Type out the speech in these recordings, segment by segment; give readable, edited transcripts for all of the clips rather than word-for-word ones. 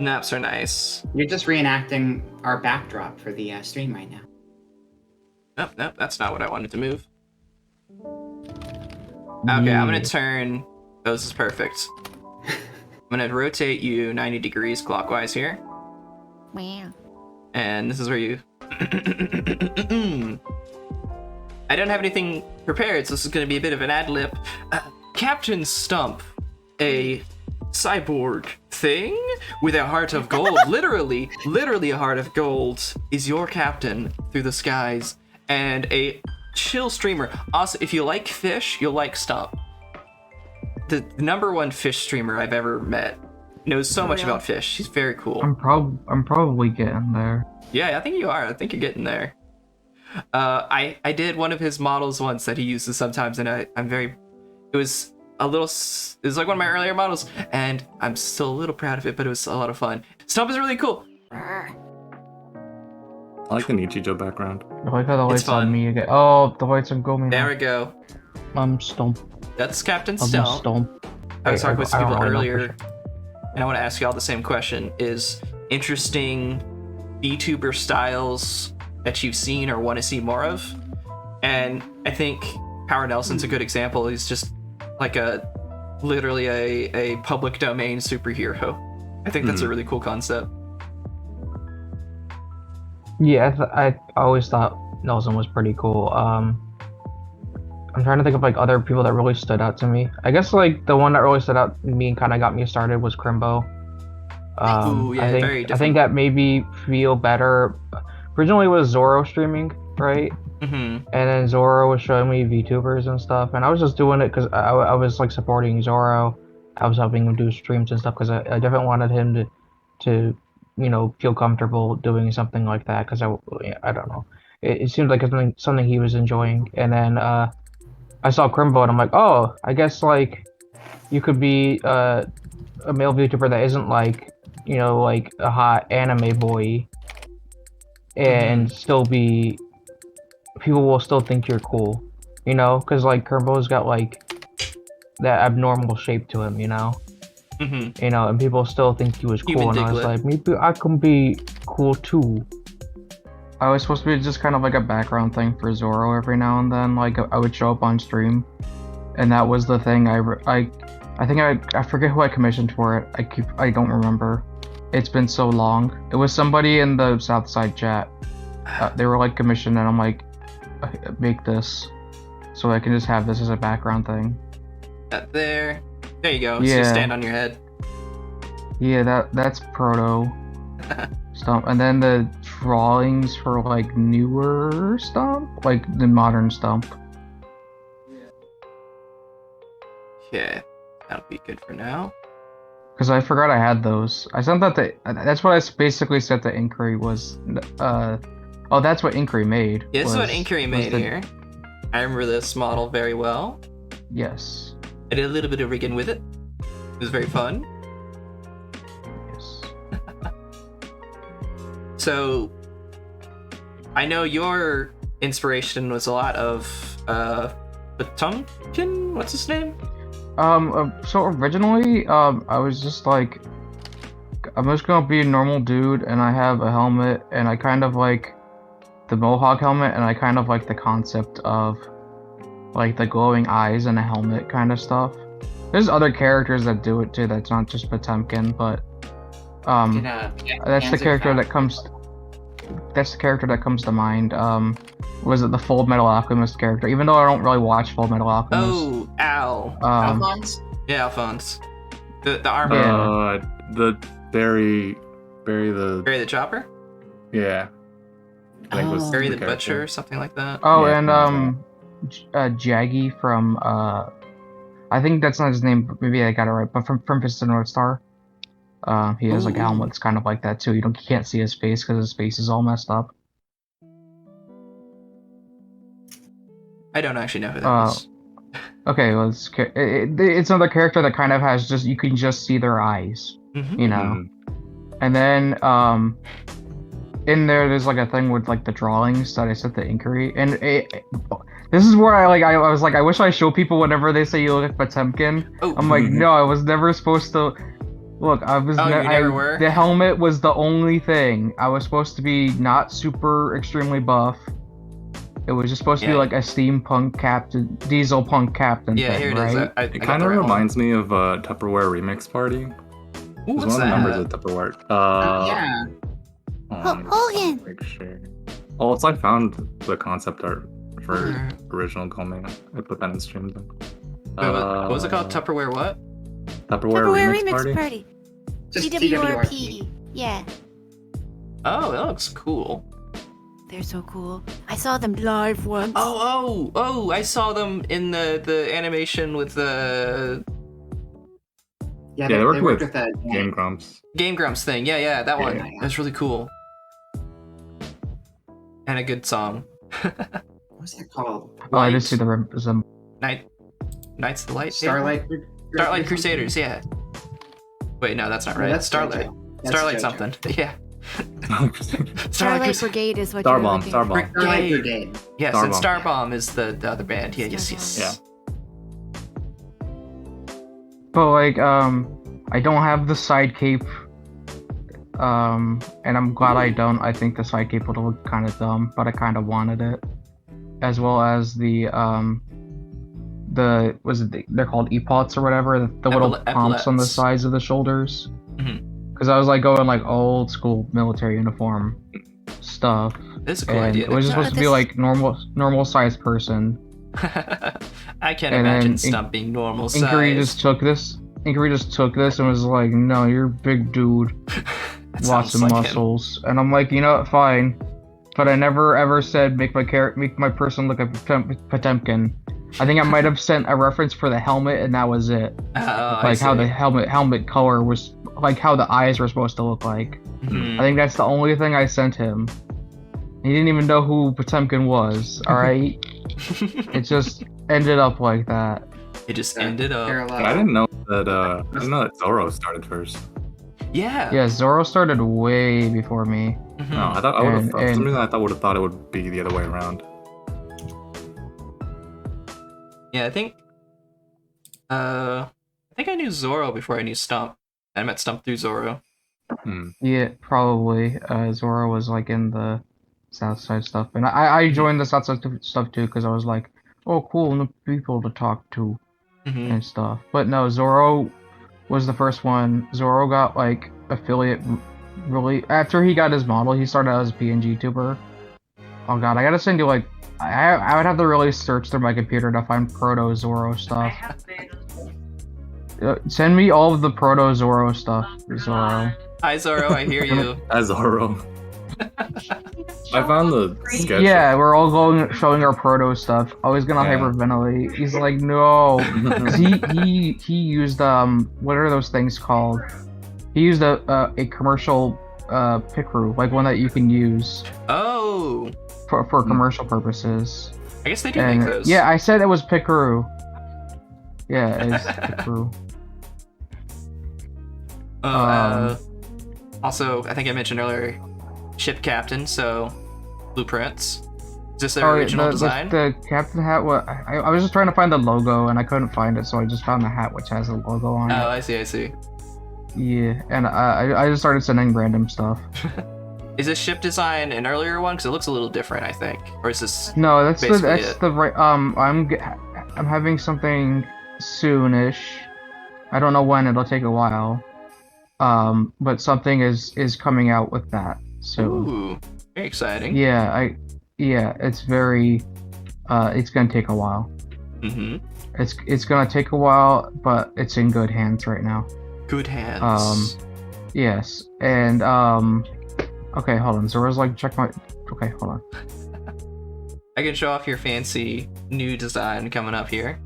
Naps are nice. You're just reenacting our backdrop for the stream right now. Nope, nope, that's not what I wanted to move. Okay, I'm gonna turn. Oh, this is perfect. I'm gonna rotate you 90 degrees clockwise here. Wow. And this is where you... I don't have anything prepared, so this is gonna be a bit of an ad-lib. Captain Stump, a cyborg thing with a heart of gold, literally a heart of gold, is your captain through the skies, and a chill streamer. Also, if you like fish, you'll like Stump. The #1 fish streamer I've ever met. Knows so much about fish. She's very cool. I'm probably getting there. Yeah, I think you are. I think you're getting there. I did one of his models once that he uses sometimes, and I'm very... It was like one of my earlier models, and I'm still a little proud of it, but it was a lot of fun. Stump is really cool. I like the Nichijou background. I like how the lights fun. on me again. Oh, the lights on Gomi. There we go. I'm Stump. That's Captain I'm Stump. Stump. I was talking with some people I don't know earlier, for sure. and I want to ask you all the same question. Is interesting VTuber styles that you've seen or want to see more of? And I think Howard Nelson's a good example. He's just like literally a public domain superhero. I think that's a really cool concept. Yeah, I always thought Nelson was pretty cool. I'm trying to think of like other people that really stood out to me. I guess like the one that really stood out to me and kind of got me started was Crimbo. Ooh, yeah, very different. I think that made me feel better. Originally it was Zoro streaming, right? Mm-hmm. And then Zoro was showing me VTubers and stuff, and I was just doing it because I was like supporting Zoro. I was helping him do streams and stuff because I definitely wanted him to you know, feel comfortable doing something like that because I don't know. It seemed like something he was enjoying, and then I saw Crimbo and I'm like, oh, I guess like you could be a male VTuber that isn't like, you know, like a hot anime boy, and still be, people will still think you're cool, you know, because like Crimbo's got like that abnormal shape to him, you know. You know, and people still think he was cool, and I was like, maybe I can be cool too. I was supposed to be just kind of like a background thing for Zoro every now and then. Like I would show up on stream, and that was the thing. I think I forget who I commissioned for it. I don't remember. It's been so long. It was somebody in the Southside chat. They were like commissioned, and I'm like, make this, so I can just have this as a background thing. There you go. Yeah. So you stand on your head. Yeah, that's proto Stump, and then the drawings for like newer Stump, like the modern Stump. Yeah, that'll be good for now. Because I forgot I had those. I sent that to. That's what I basically said to Inquiry was. Oh, that's what Inquiry made. Yeah, this is what Inquiry made here. I remember this model very well. Yes. I did a little bit of rigging with it. It was very fun. Yes. So, I know your inspiration was a lot of Potemkin? What's his name? So originally, I was just like, I'm just gonna be a normal dude, and I have a helmet, and I kind of like the Mohawk helmet, and I kind of like the concept of like the glowing eyes and a helmet kind of stuff. There's other characters that do it too, that's not just Potemkin, but that's the character that comes to mind. Was it the Full Metal Alchemist character? Even though I don't really watch Full Metal Alchemist. Oh, Al. Alphonse? Yeah, Alphonse. The armor. The Barry Barry the Chopper? Yeah. I think it was Barry the character. Butcher, something like that. Oh, Yeah, and Jaggy from I think that's not his name, but maybe I got it right. But from Fist of North Star, he has like a helmet that's kind of like that too. You can't see his face because his face is all messed up. I don't actually know who that is. Okay, well, it's another character that kind of has just, you can just see their eyes, you know. And then in there's like a thing with like the drawings that I sent to Inquiry, and this is where I was like, I wish I show people whenever they say you look like Potemkin. I'm like, no, I was never supposed to Look, I was Oh, you never were? the helmet was the only thing. I was supposed to be not super extremely buff. It was just supposed to be Yeah. like a steampunk captain, diesel punk captain Yeah, thing, here it is. right? I It got kind the of right one. reminds me of Tupperware Remix Party. Ooh, There's what's one of the that? members of Tupperware. Yeah. Hogan. Make sure. Oh, it's I found the concept art for Where? original Goming. I put that in stream. Then. Wait, what was it called? Tupperware what? Tupperware Remix, Party. Just TWRP. Yeah, Oh, that looks cool. they're so cool. I saw them live once. Oh! I saw them in the animation with the Yeah, they worked with that Game Grumps. Game Grumps thing. Yeah, that one. Yeah. That's really cool. And a good song. What's that called? Oh, I just see the Knights of the Light? Starlight. Starlight Crusaders, yeah. Wait, no, that's not No, right. that's Starlight. JoJo. That's Starlight JoJo. something. Yeah. Starlight Brigade is what Starbomb, you're looking for. Starbomb. Starlight Brigade. Yes, and Starbomb. Starbomb is the other band. Yeah, yes. Yeah. But like, I don't have the side cape. And I'm glad I don't. I think the side cape would look kind of dumb, but I kind of wanted it. As well as they're called epots or whatever, the little pumps on the epaulets. sides of the shoulders. Mhm. Because I was like going like old school military uniform stuff, This is a cool and idea. it was just supposed to be This- like normal sized person. I can't And imagine then Stump being normal Inquiry size. just took this. Inquiry just took this and was like, "No, you're a big dude, That lots sounds of like him. muscles." And I'm like, you know what, fine. But I never ever said make my person look like Potemkin. I think I might have sent a reference for the helmet, and that was it. I Like how see. the helmet color was, like how the eyes were supposed to look like. Mhm. I think that's the only thing I sent him. He didn't even know who Potemkin was. All right, it just ended up like that. It just ended up. Parallel. I didn't know that Zoro started first. Yeah. Yeah, Zoro started way before me. Mhm. No, I thought I would have. And- For some and- reason, I would have thought it would be the other way around. Yeah, I think I knew Zoro before I knew Stump. I met Stump through Zoro. Yeah, probably. Zoro was like in the South Side stuff, and I joined the South Side stuff too because I was like, oh, cool, new people to talk to Mhm. and stuff. But no, Zoro was the first one. Zoro got like affiliate really after he got his model. He started out as a PNG tuber. Oh god, I gotta send you like I would have to really search through my computer to find Proto Zoro stuff. Send me all of the Proto Zoro stuff, Zoro. Hi Zoro, I hear you. As Zoro. I found the sketch. Yeah, we're all going showing our Proto stuff. I was gonna Yeah. hyperventilate. He's like, no. 'Cause he used what are those things called? He used a commercial pickeroo, like one that you can use Oh, for commercial purposes. I guess they do And make those. yeah, I said it was pickeroo. Yeah, it's pickeroo. Also, I think I mentioned earlier, ship captain. So, blueprints. Is this their Oh, original the design? the captain hat. What I was just trying to find the logo and I couldn't find it, so I just found the hat which has the logo on it. Oh, I see. Yeah, and I just started sending random stuff. Is this ship design an earlier one? Because it looks a little different, I think. Or is this? No, that's Basically that's it. the right. I'm having something soonish. I don't know when. It'll take a while. But something is coming out with that soon. Ooh, very exciting. Yeah, it's very. It's gonna take a while. Mm-hmm. It's gonna take a while, but it's in good hands right now. Good hands. Yes, and okay, hold on. Zoro's like, check my. Okay, hold on. I can show off your fancy new design coming up here.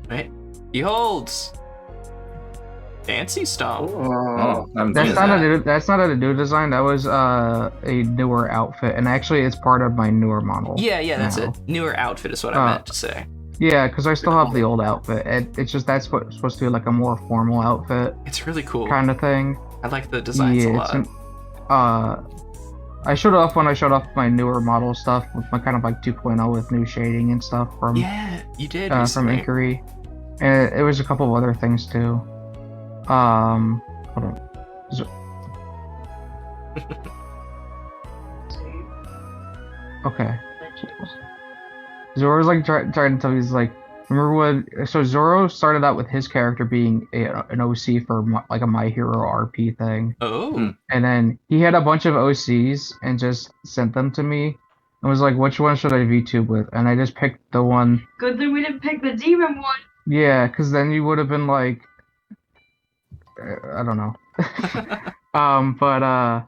Right? Behold! Fancy Stump. Oh, I haven't seen That's it. not that? that's not a new design. That was a newer outfit, and actually, it's part of my newer model. Yeah, that's now. it. Newer outfit is what I Uh, meant to say. Yeah, because I still have the old outfit. It's just that's supposed to be like a more formal outfit It's really cool. kind of thing. I like the designs a lot. I showed off when I showed off my newer model stuff with my kind of like 2.0 with new shading and stuff from Yeah, you did from recently. Inquiry. And it was a couple of other things too. Hold on. Okay. Zoro's like trying to tell me, he's like, remember when? So Zoro started out with his character being an OC for like a My Hero RP thing, Oh. and then he had a bunch of OCs and just sent them to me, and was like, which one should I VTube with? And I just picked the one. Good thing we didn't pick the demon one. Yeah, because then you would have been like, I don't know. But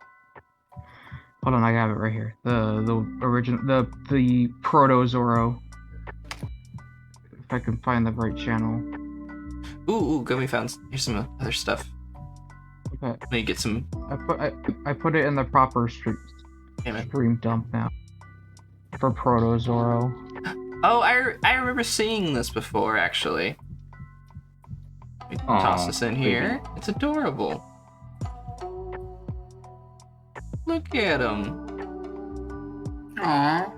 hold on, I have it right here. The original, the proto Zoro. If I can find the right channel. Ooh, good. We found here's some other stuff. Okay. Let me get some. I put it in the proper Damn it. stream dump now. For proto Zoro. Oh, I remember seeing this before actually. Let me toss this in here. It's adorable. Look at him. Aww.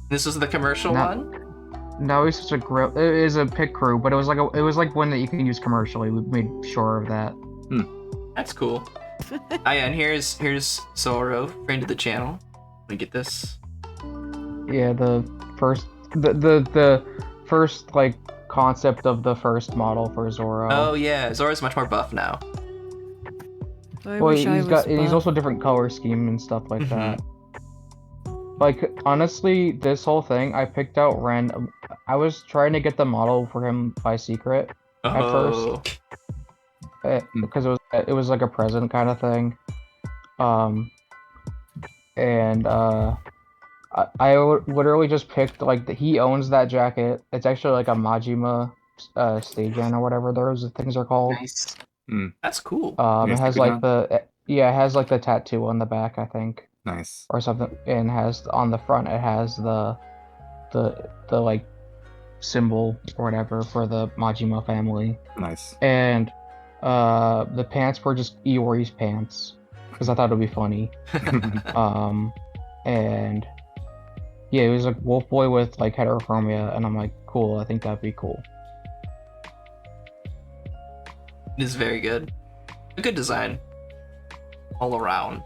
This is the commercial one. No, it's such a grill. It is a pick crew, but it was like one that you can use commercially. We made sure of that. That's cool. Yeah, and here's Zoro, friend of the channel. Let me get this. Yeah, the first first like concept of the first model for Zoro. Oh yeah, Zoro's much more buff now. I Well, wish I was and he's buff. also different color scheme and stuff like Mhm. that. Like honestly, this whole thing I picked out random. I was trying to get the model for him by secret Oh. because it was like a present kind of thing. And I literally just picked like he owns that jacket. It's actually like a Majima stagehand or whatever those things are called. Nice. That's cool. It has like it has like the tattoo on the back, I think, Nice. or something, and has on the front it has the like symbol or whatever for the Majima family. Nice. And the pants were just Iori's pants because I thought it'd be funny. And yeah, it was like Wolf Boy with like heterochromia, and I'm like, cool, I think that'd be cool. It is very good. A good design. All around.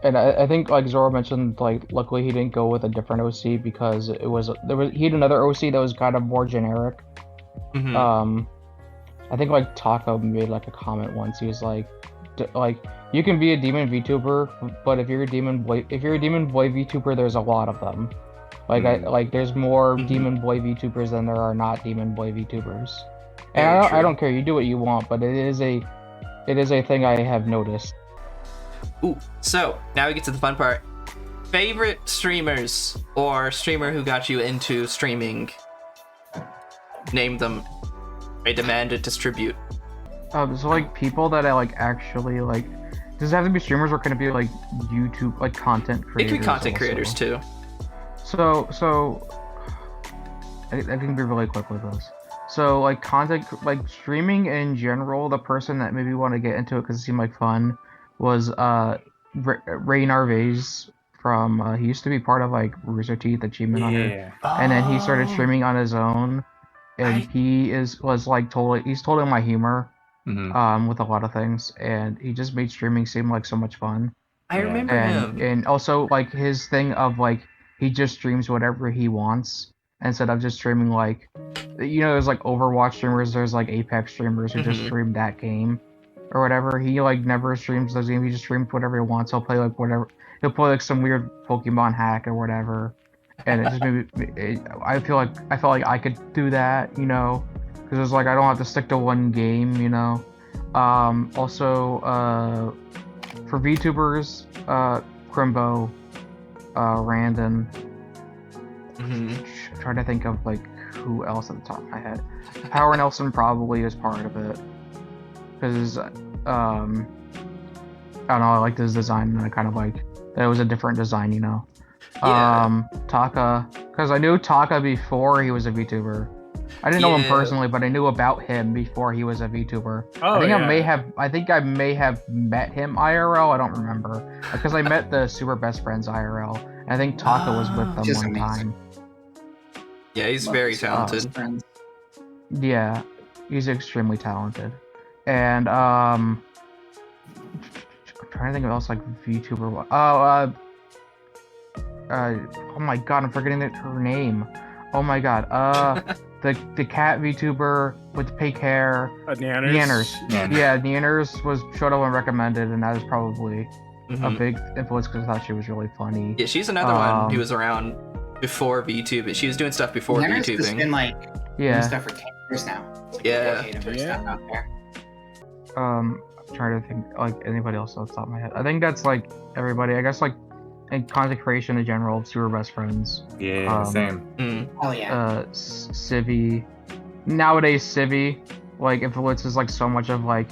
And I think like Zoro mentioned, like luckily he didn't go with a different OC because he had another OC that was kind of more generic. Mhm. I think like Taka made like a comment once. He was like you can be a demon VTuber, but if you're a demon boy VTuber, there's a lot of them. Like there's more Mhm. demon boy VTubers than there are not demon boy VTubers. And Very I true. don't care, you do what you want, but it is a thing I have noticed. Ooh, so now we get to the fun part. Favorite streamers or streamer who got you into streaming? Name them. I demand a distribute. So like people that I like actually like. Does it have to be streamers or can it be like YouTube like content It creators? could be content also? creators too. So I can be really quick with this. So like like streaming in general, the person that maybe want to get into it because it seemed like fun was Ray Narvaez from he used to be part of like Rooster Teeth Achievement Hunter, and then he started streaming on his own, and he's totally my humor with a lot of things, and he just made streaming seem like so much fun. I remember him. And also like his thing of like he just streams whatever he wants instead of just streaming like there's like Overwatch streamers, there's like Apex streamers who just stream that game or whatever. He like never streams those games, he just streams whatever he wants. He'll play like whatever, he'll play like some weird Pokemon hack or whatever, and it just made me I felt like I could do that, because it's like I don't have to stick to one game, also for VTubers, Crimbo, Randon. Trying to think of like who else at the top of my head. Power Nelson probably is part of it because I don't know, I liked his design and I kind of like that it was a different design, Yeah. Taka, because I knew Taka before he was a VTuber. I didn't know him Yeah. personally, but I knew about him before he was a VTuber. Oh, I think yeah. I may have met him IRL. I don't remember because I met the Super Best Friends IRL. And I think Taka was with them Just one amazing. time. Yeah, he's Love very his best talented. friends. Yeah, he's extremely talented. And I'm trying to think of else like VTuber. Oh my god, I'm forgetting her name. Oh my god. The cat VTuber with the pink hair. Neanners. Yeah, Neanners was showed up and recommended, and that was probably a Mhm. big influence because I thought she was really funny. Yeah, she's another one who was around before VTube. She was doing stuff before Leonard's just VTubing. been like doing Yeah. stuff for 10 years now. It's like a Yeah. decade of her stuff out there. I'm trying to think like anybody else off the top of my head. I think that's like everybody. I guess like in content creation in general, super best friends. Yeah, same. Mm. Hell yeah. Civi. Nowadays, Civi like influences like so much of like,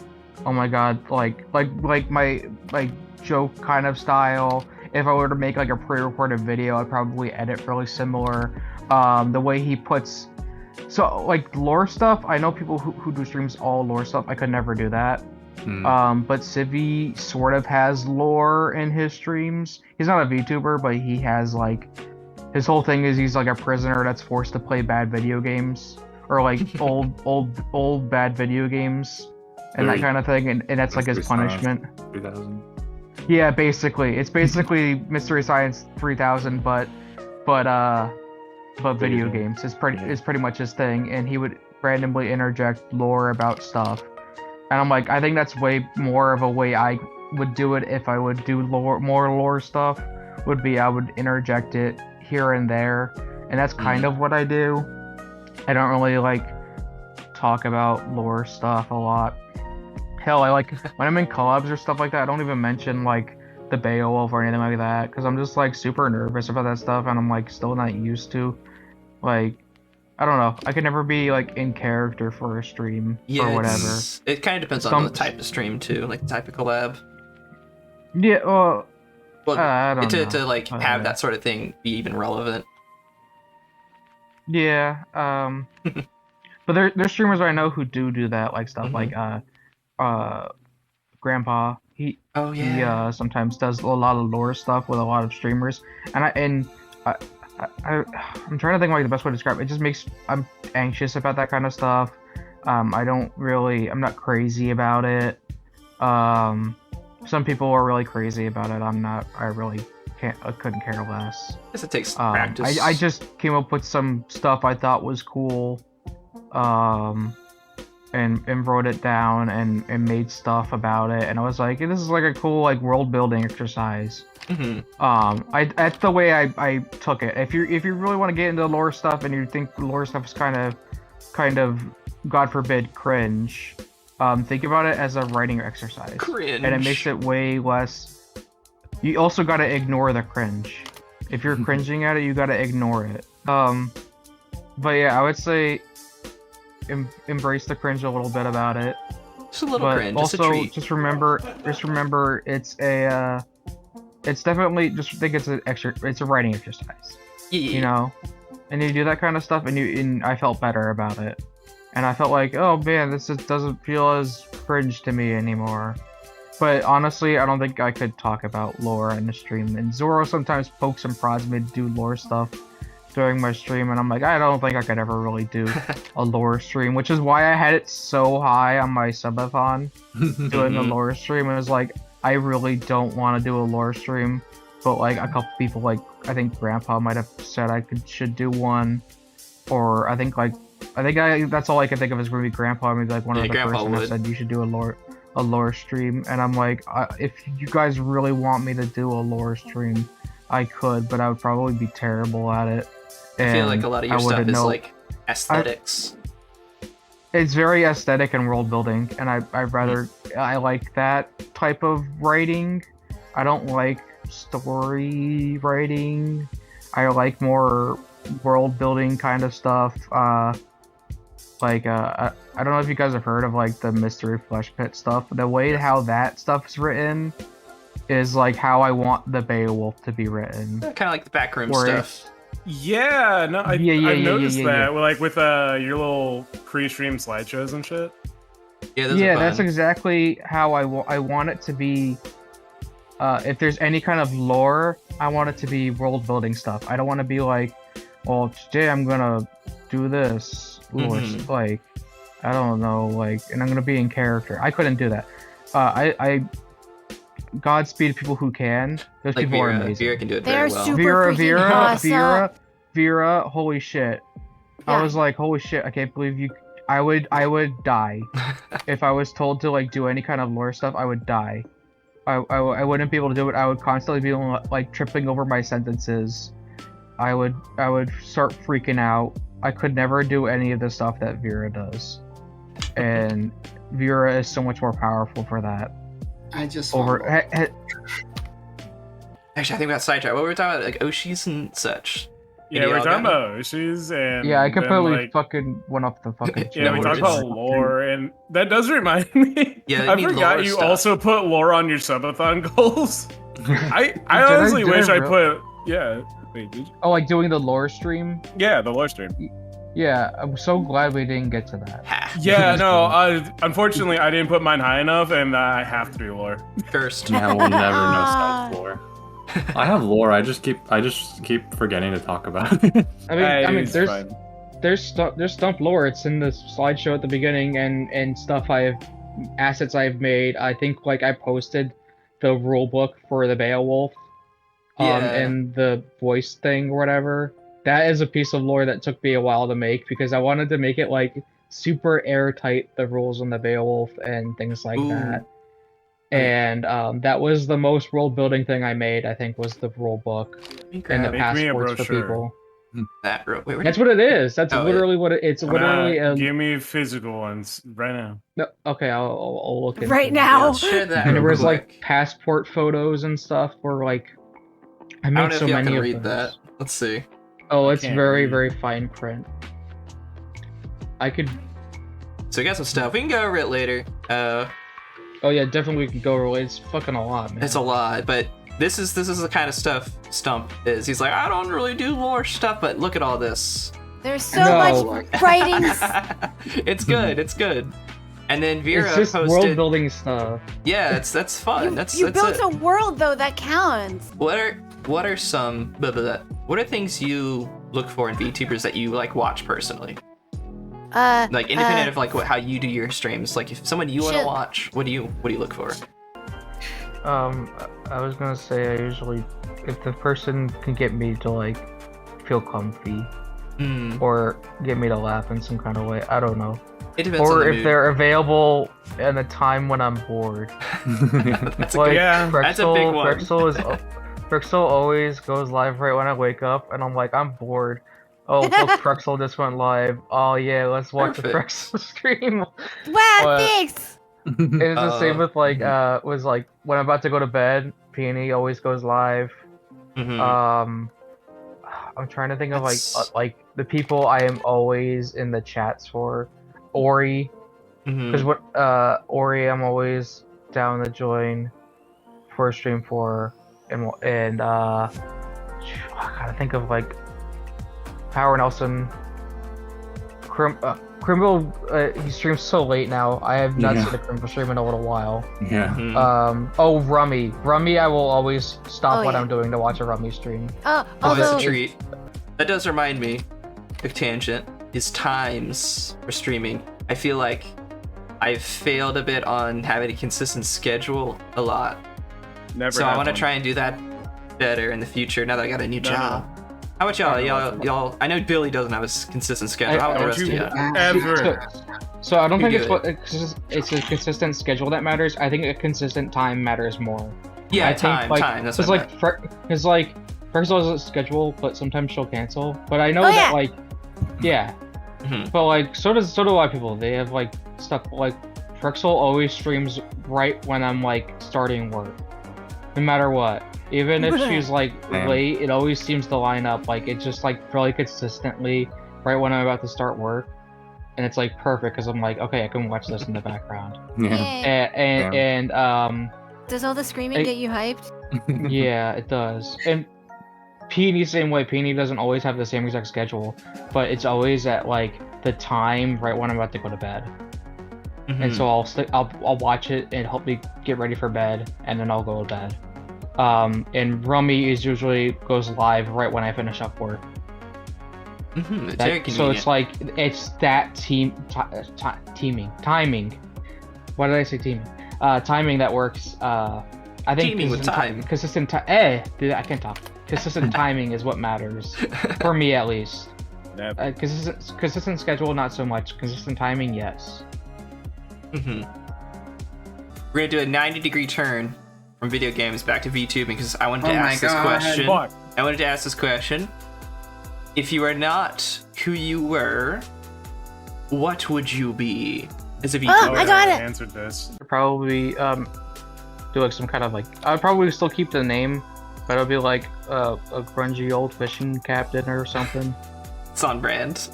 oh my god, like my like joke kind of style. If I were to make like a pre-recorded video, I'd probably edit really similar. The way he puts, so like lore stuff. I know people who do streams all lore stuff. I could never do that. But Civi sort of has lore in his streams. He's not a VTuber, but he has like, his whole thing is he's like a prisoner that's forced to play bad video games or like old bad video games and that kind of thing, and that's like his punishment. 3000. Yeah, basically, it's basically Mystery Science 3000, but video games. It's pretty much his thing, and he would randomly interject lore about stuff. And I'm like, I think that's way more of a way I would do it if I would do more lore stuff, would be I would interject it here and there. And that's kind of what I do. I don't really like talk about lore stuff a lot. Hell, I like, when I'm in collabs or stuff like that, I don't even mention like the Beowulf or anything like that, because I'm just like super nervous about that stuff, and I'm like still not used to, like, I don't know. I could never be like in character for a stream or whatever. It kind of depends on the type of stream too, like the type of collab. Yeah, well, I don't know. to like have that sort of thing be even relevant. Yeah, but there's streamers I know who do that, like stuff like Grandpa. He sometimes does a lot of lore stuff with a lot of streamers, and I'm trying to think like the best way to describe it. It just makes I'm anxious about that kind of stuff. I'm not crazy about it. Some people are really crazy about it. I'm not. I couldn't care less. I guess it takes practice. I just came up with some stuff I thought was cool, and wrote it down and made stuff about it. And I was like, this is like a cool like world building exercise. That's the way I took it. If you really want to get into lore stuff and you think lore stuff is kind of God forbid cringe, think about it as a writing exercise. Cringe. And it makes it way less. You also gotta ignore the cringe. If you're cringing at it, you gotta ignore it. But yeah, I would say embrace the cringe a little bit about it. Just a little cringe. Also, just a treat. just remember, it's definitely just think it's a writing exercise. Yeah. You know, and you do that kind of stuff, and I felt better about it, and I felt like, oh man, this just doesn't feel as cringe to me anymore. But honestly, I don't think I could talk about lore in the stream. And Zoro sometimes pokes and prods me to do lore stuff during my stream, and I'm like, I don't think I could ever really do a lore stream, which is why I had it so high on my subathon doing a lore stream. It was like, I really don't want to do a lore stream, but like a couple people, like I think Grandpa might have said should do one, or I think that's all I can think of is maybe Grandpa, maybe like one of the person that said you should do a lore stream. And I'm like, if you guys really want me to do a lore stream, I could, but I would probably be terrible at it. I feel like a lot of your stuff is like aesthetics. It's very aesthetic and world building, and I like that type of writing. I don't like story writing. I like more world building kind of stuff. I don't know if you guys have heard of like the Mystery Flesh Pit stuff. The way how that stuff's written is like how I want the Beowulf to be written. Kind of like the backroom stuff. Yeah, no, I've noticed that. Well, like with your little pre-stream slideshows and shit. Yeah, that's exactly how I want it to be. If there's any kind of lore, I want it to be world building stuff. I don't want to be like, well, today I'm gonna do this, or Mhm. like, I don't know, like, and I'm gonna be in character. I couldn't do that. I Godspeed people who can. Those Like people are Vera. amazing. Vera can do it They're very well. super Vera, freaking Vera, awesome. Vera, holy shit. I Yeah. was like, holy shit, I can't believe you. I would die. If I was told to like do any kind of lore stuff, I would die. I wouldn't be able to do it. I would constantly be like tripping over my sentences. I would start freaking out. I could never do any of the stuff that Vera does. And Vera is so much more powerful for that. I just Over Actually, I think we got sidetracked. What were we talking about? Like Oshis and such. Yeah, we're Ideologa? talking about Oshis and yeah, I then, completely like, fucking went off the fucking. yeah, we No, talked it's- about lore, and that does remind me. Yeah, I you need forgot lore you stuff. also put lore on your subathon goals. I Did I- honestly did I wish I real- put yeah. Wait, did you? Oh, like doing the lore stream. Yeah, the lore stream. Yeah, I'm so glad we didn't get to that. Ha. Yeah, no. Unfortunately, I didn't put mine high enough, and I have to do lore. Cursed. Yeah, we'll never know Stump's lore. I have lore. I just keep forgetting to talk about it. I mean, It's there's fine. there's Stump lore. It's in the slideshow at the beginning, and stuff assets I've made. I think like I posted the rule book for the Beowulf, Yeah. and the voice thing or whatever. That is a piece of lore that took me a while to make because I wanted to make it like super airtight, the rules on the Beowulf and things like Ooh. that. And that was the most world building thing I made. I think was the rule book and the Make me a passports for brochure. people. That wait, where That's what it is. That's Oh, literally what it's literally. Give me physical ones right now. No, okay, I'll look into Right it. now. Yeah, let's share that. And there real was like quick. passport photos and stuff. Where like I I made don't know so if y'all many can of read those. that. Let's see. Oh, it's can't very read. very fine print. I could. So we got some stuff. We can go over it later. Oh yeah, definitely we can go over it. It's fucking a lot, man. It's a lot, but this is the kind of stuff Stump is. He's like, I don't really do lore stuff, but look at all this. There's so No. much writing. It's good. It's good. And then Vera It's just world posted. building stuff. Yeah, that's fun. You, that's you that's built it. a world though that counts. What are some what are things you look for in VTubers that you like watch personally? Like independent of like how you do your streams. Like if someone you want to Shit. watch, what do you look for? I was gonna say I usually, if the person can get me to like feel comfy Hmm. or get me to laugh in some kind of way, I don't know. It depends on Or the if mood. they're available at a time when I'm bored. That's a Like, good. Yeah, that's a big one. Frexel always goes live right when I wake up, and I'm like, I'm bored. Oh, look, Frexel just went live. Oh yeah, let's watch the Perfect. Frexel stream. Wow, What? thanks. And it's the same with like, was like when I'm about to go to bed, Peony always goes live. Mhm. I'm trying to think of That's- like the people I am always in the chats for. Ori, Mhm. because what Ori I'm always down to join for a stream for, and I gotta think of like Power Nelson. Crimble, he streams so late now. I have not Yeah. seen a Crimble stream in a little while. Yeah. Mhm. Oh, Rummy, I will always stop Oh, what yeah. I'm doing to watch a Rummy stream. Oh, that's Although a treat. That does remind me, quick tangent, his times for streaming. I feel like I've failed a bit on having a consistent schedule a lot. Never. So I had want to one. try and do that better in the future now that I got a new No, job. How about y'all? Y'all, I know Billy doesn't have a consistent schedule. How about the Don't rest of you you? ever. So I don't You think it's do what it's a consistent schedule that matters. I think a consistent time matters more. Yeah, I think, time. That's because what I like meant. because like Frexel has a schedule, but sometimes she'll cancel. But I know Oh, that yeah. like, yeah. Mhm. But like so does a lot of people. They have like stuff like Frexel always streams right when I'm like starting work, no matter what. Even if she's like Damn. late, it always seems to line up. Like it's just like fairly consistently right when I'm about to start work, and it's like perfect because I'm like, okay, I can watch this in the background. Yeah. Yay. And Does all the screaming I- get you hyped? yeah, it does. And Peony same way. Peony doesn't always have the same exact schedule, but it's always at like the time right when I'm about to go to bed. Mhm. And so I'll watch it and help me get ready for bed, and then I'll go to bed. And Rummy is usually goes live right when I finish up work. It's very convenient. So it's like it's that timing. Why did I say teaming? Timing that works. I think Teaming with time. Consistent dude, I can't talk. Consistent timing is what matters for me, at least. Consistent schedule, not so much. Consistent timing, yes. We're gonna do a 90-degree turn from video games back to VTubing because I wanted to ask this question. I wanted to ask this question. If you are not who you were, what would you be as a VTuber? Oh, I got it. Answered this. I'd probably do like some kind of like. I'd probably still keep the name, but it'll be like a grungy old fishing captain or something. It's on brand.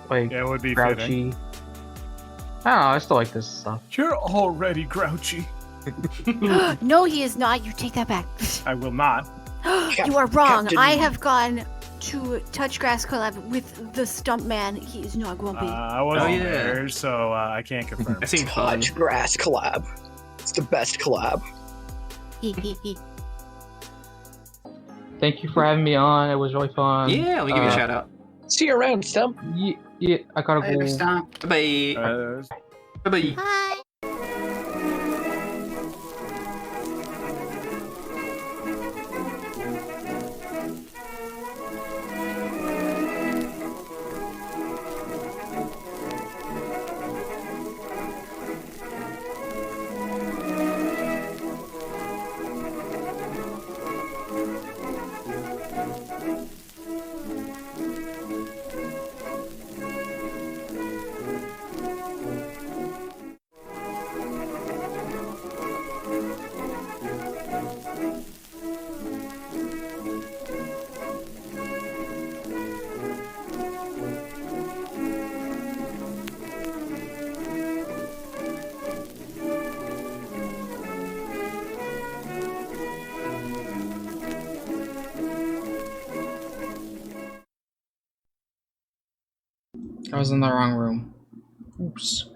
Like Yeah, it would be grouchy. fitting. I don't know. I still like this stuff. You're already grouchy. No, he is not. You take that back. I will not. You are wrong. Captain. I have gone to Touchgrass collab with the Stump Man. He is not grumpy. I wasn't yeah. there, so I can't confirm. That seemed fun. Touch Grass collab. It's the best collab. Thank you for having me on. It was really fun. Yeah, let me give you a shout out. See you around, Stump. Yeah, I gotta Later, go. Stump. Bye. Bye. Hi. I was in the wrong room. Oops.